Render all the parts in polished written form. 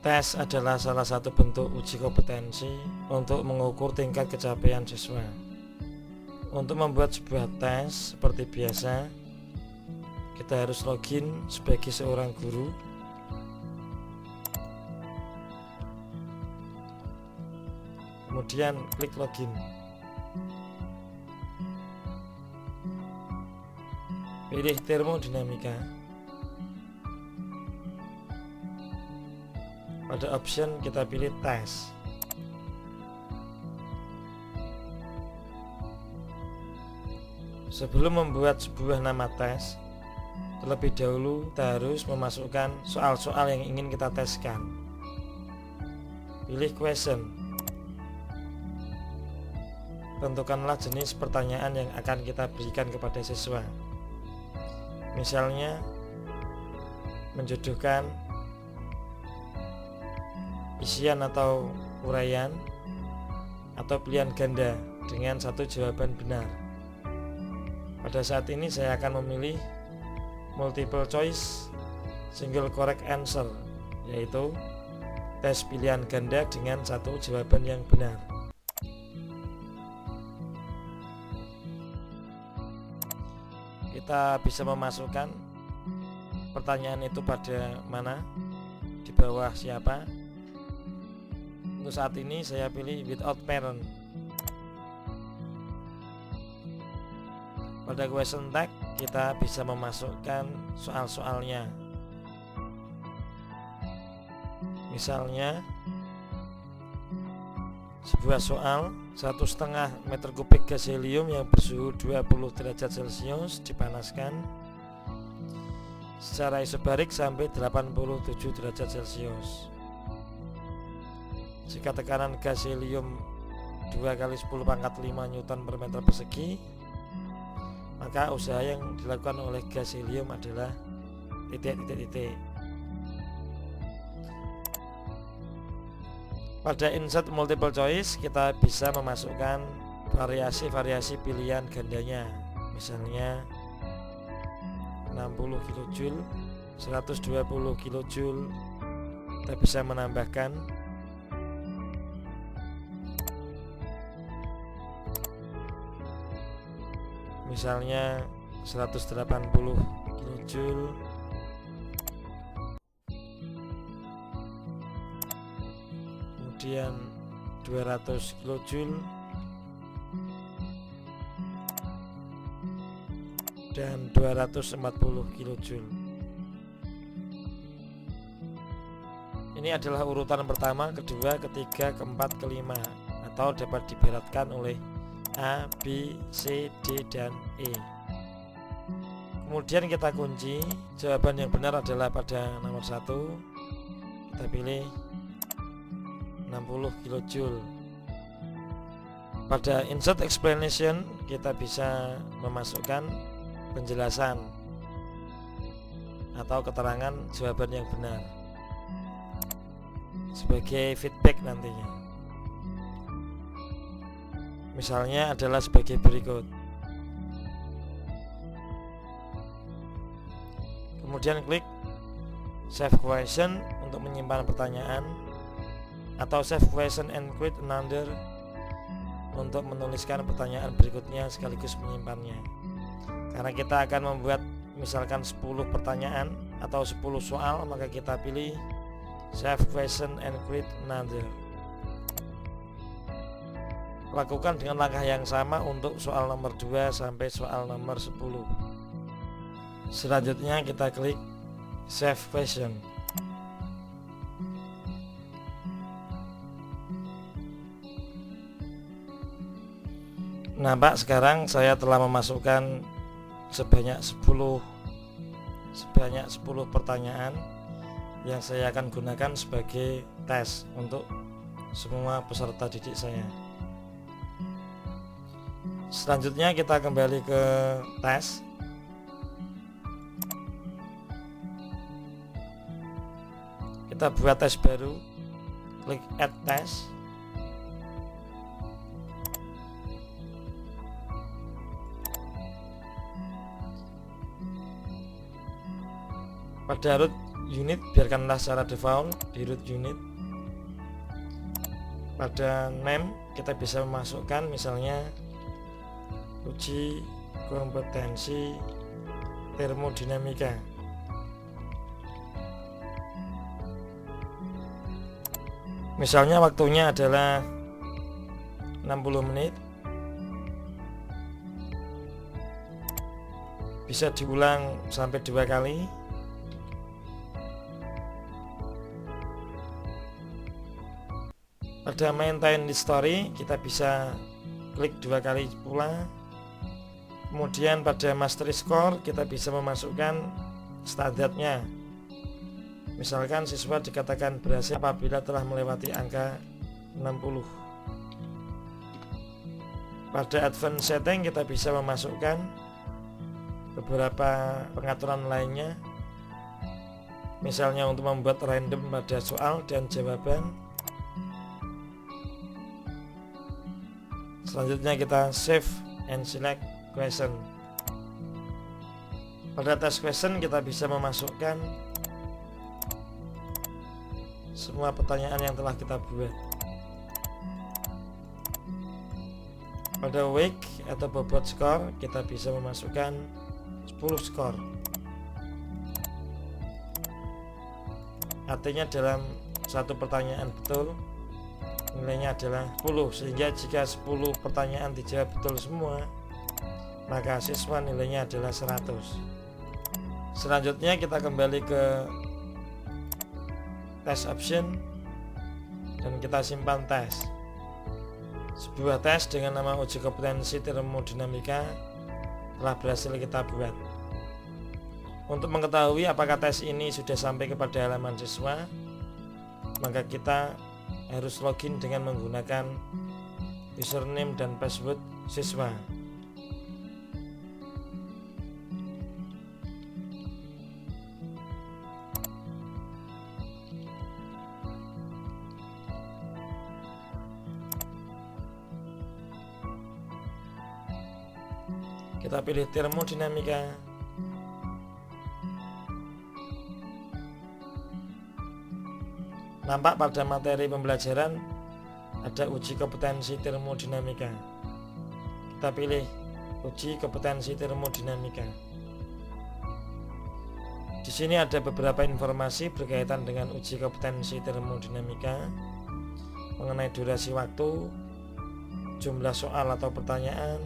Tes adalah salah satu bentuk uji kompetensi untuk mengukur tingkat capaian siswa. Untuk membuat sebuah tes seperti biasa, kita harus login sebagai seorang guru. Kemudian klik login. Pilih termodinamika. Pada option kita pilih tes. Sebelum membuat sebuah nama tes, terlebih dahulu kita harus memasukkan soal-soal yang ingin kita teskan. Pilih question. Tentukanlah jenis pertanyaan yang akan kita berikan kepada siswa. Misalnya, menjodohkan isian atau uraian, atau pilihan ganda dengan satu jawaban benar. Pada saat ini saya akan memilih multiple choice single correct answer, yaitu tes pilihan ganda dengan satu jawaban yang benar. Kita bisa memasukkan pertanyaan itu pada mana, di bawah siapa. Untuk saat ini saya pilih without parent. Pada question tag kita bisa memasukkan soal-soalnya. Misalnya sebuah soal 1,5 meter kubik gas helium yang bersuhu 20 derajat Celcius dipanaskan secara isobarik sampai 87 derajat Celcius. Jika tekanan gas helium 2 kali 10 pangkat 5 Newton per meter persegi, maka usaha yang dilakukan oleh gas helium adalah titik. Pada insert multiple choice kita bisa memasukkan variasi-variasi pilihan gandanya. Misalnya 60 kJ, 120 kJ. Kita bisa menambahkan misalnya 180 kJ, kemudian 200 kJ, dan 240 kJ. Ini adalah urutan pertama, kedua, ketiga, keempat, kelima, atau dapat diberatkan oleh A, B, C, D, dan E. Kemudian kita kunci. Jawaban yang benar adalah pada nomor 1. Kita pilih 60 kJ. Pada insert explanation kita bisa memasukkan penjelasan atau keterangan jawaban yang benar sebagai feedback nantinya. Misalnya adalah sebagai berikut. Kemudian klik save question untuk menyimpan pertanyaan, atau save question and create another untuk menuliskan pertanyaan berikutnya sekaligus menyimpannya. Karena kita akan membuat misalkan 10 pertanyaan atau 10 soal, maka kita pilih save question and create another. Lakukan dengan langkah yang sama untuk soal nomor 2 sampai soal nomor 10. Selanjutnya kita klik save question. Nampak sekarang saya telah memasukkan sebanyak 10 pertanyaan yang saya akan gunakan sebagai tes untuk semua peserta didik saya. Selanjutnya kita kembali ke tes. Kita buat tes baru, klik add test. Pada unit biarkanlah secara default di root unit. Pada name kita bisa memasukkan misalnya uji kompetensi termodinamika. Misalnya waktunya adalah 60 menit. Bisa diulang sampai 2 kali. Pada maintain history kita bisa klik 2 kali pula. Kemudian pada mastery score kita bisa memasukkan standarnya. Misalkan siswa dikatakan berhasil apabila telah melewati angka 60. Pada advanced setting kita bisa memasukkan beberapa pengaturan lainnya. Misalnya untuk membuat random pada soal dan jawaban. Selanjutnya kita save and select question. Pada test question kita bisa memasukkan semua pertanyaan yang telah kita buat. Pada week atau bobot skor kita bisa memasukkan 10 skor. Artinya dalam satu pertanyaan betul nilainya adalah 10, sehingga jika 10 pertanyaan dijawab betul semua maka siswa nilainya adalah 100. Selanjutnya kita kembali ke test option dan kita simpan tes. Sebuah tes dengan nama uji kompetensi termodinamika telah berhasil kita buat. Untuk mengetahui apakah tes ini sudah sampai kepada halaman siswa, maka kita harus login dengan menggunakan username dan password siswa. Kita pilih termodinamika. Nampak pada materi pembelajaran ada uji kompetensi termodinamika. Kita pilih uji kompetensi termodinamika. Di sini ada beberapa informasi berkaitan dengan uji kompetensi termodinamika, mengenai durasi waktu, jumlah soal atau pertanyaan,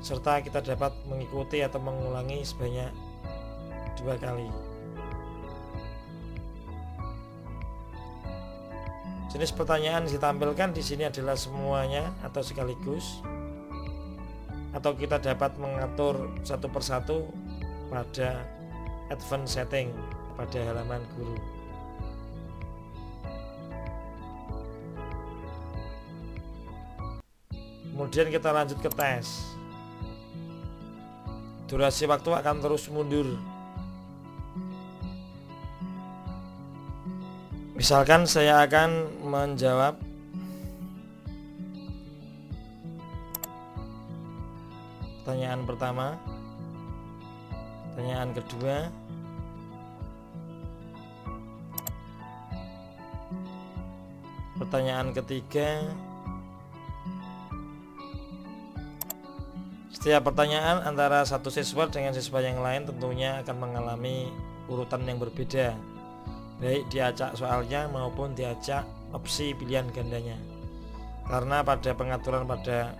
serta kita dapat mengikuti atau mengulangi sebanyak 2 kali. Jenis pertanyaan ditampilkan di sini adalah semuanya atau sekaligus, atau kita dapat mengatur satu persatu pada advanced setting pada halaman guru. Kemudian kita lanjut ke tes. Durasi waktu akan terus mundur. Misalkan saya akan menjawab pertanyaan pertama, pertanyaan kedua, pertanyaan ketiga. Setiap pertanyaan antara satu siswa dengan siswa yang lain tentunya akan mengalami urutan yang berbeda, baik diacak soalnya maupun diacak opsi pilihan gandanya. Karena pada pengaturan pada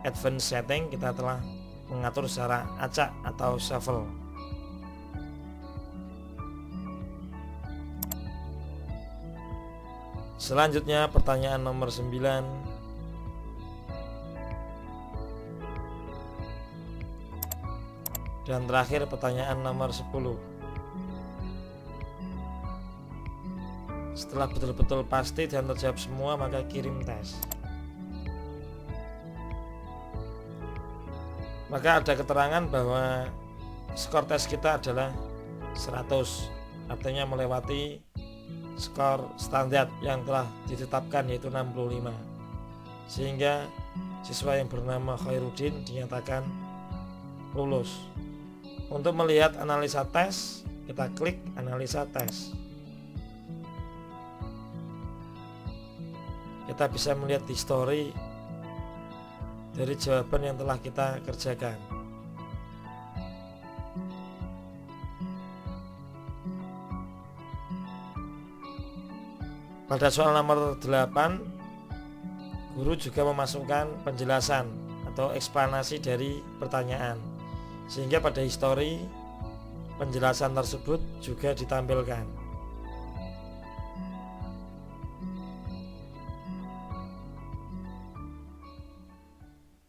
advanced setting kita telah mengatur secara acak atau shuffle. Selanjutnya pertanyaan nomor 9. Dan terakhir pertanyaan nomor 10. Setelah betul-betul pasti dan terjawab semua, maka kirim tes. Maka ada keterangan bahwa skor tes kita adalah 100, artinya melewati skor standar yang telah ditetapkan, yaitu 65. Sehingga siswa yang bernama Khairuddin dinyatakan lulus. Untuk melihat analisa tes, kita klik analisa tes. Kita bisa melihat histori dari jawaban yang telah kita kerjakan. Pada soal nomor 8, guru juga memasukkan penjelasan atau eksplanasi dari pertanyaan, sehingga pada histori penjelasan tersebut juga ditampilkan.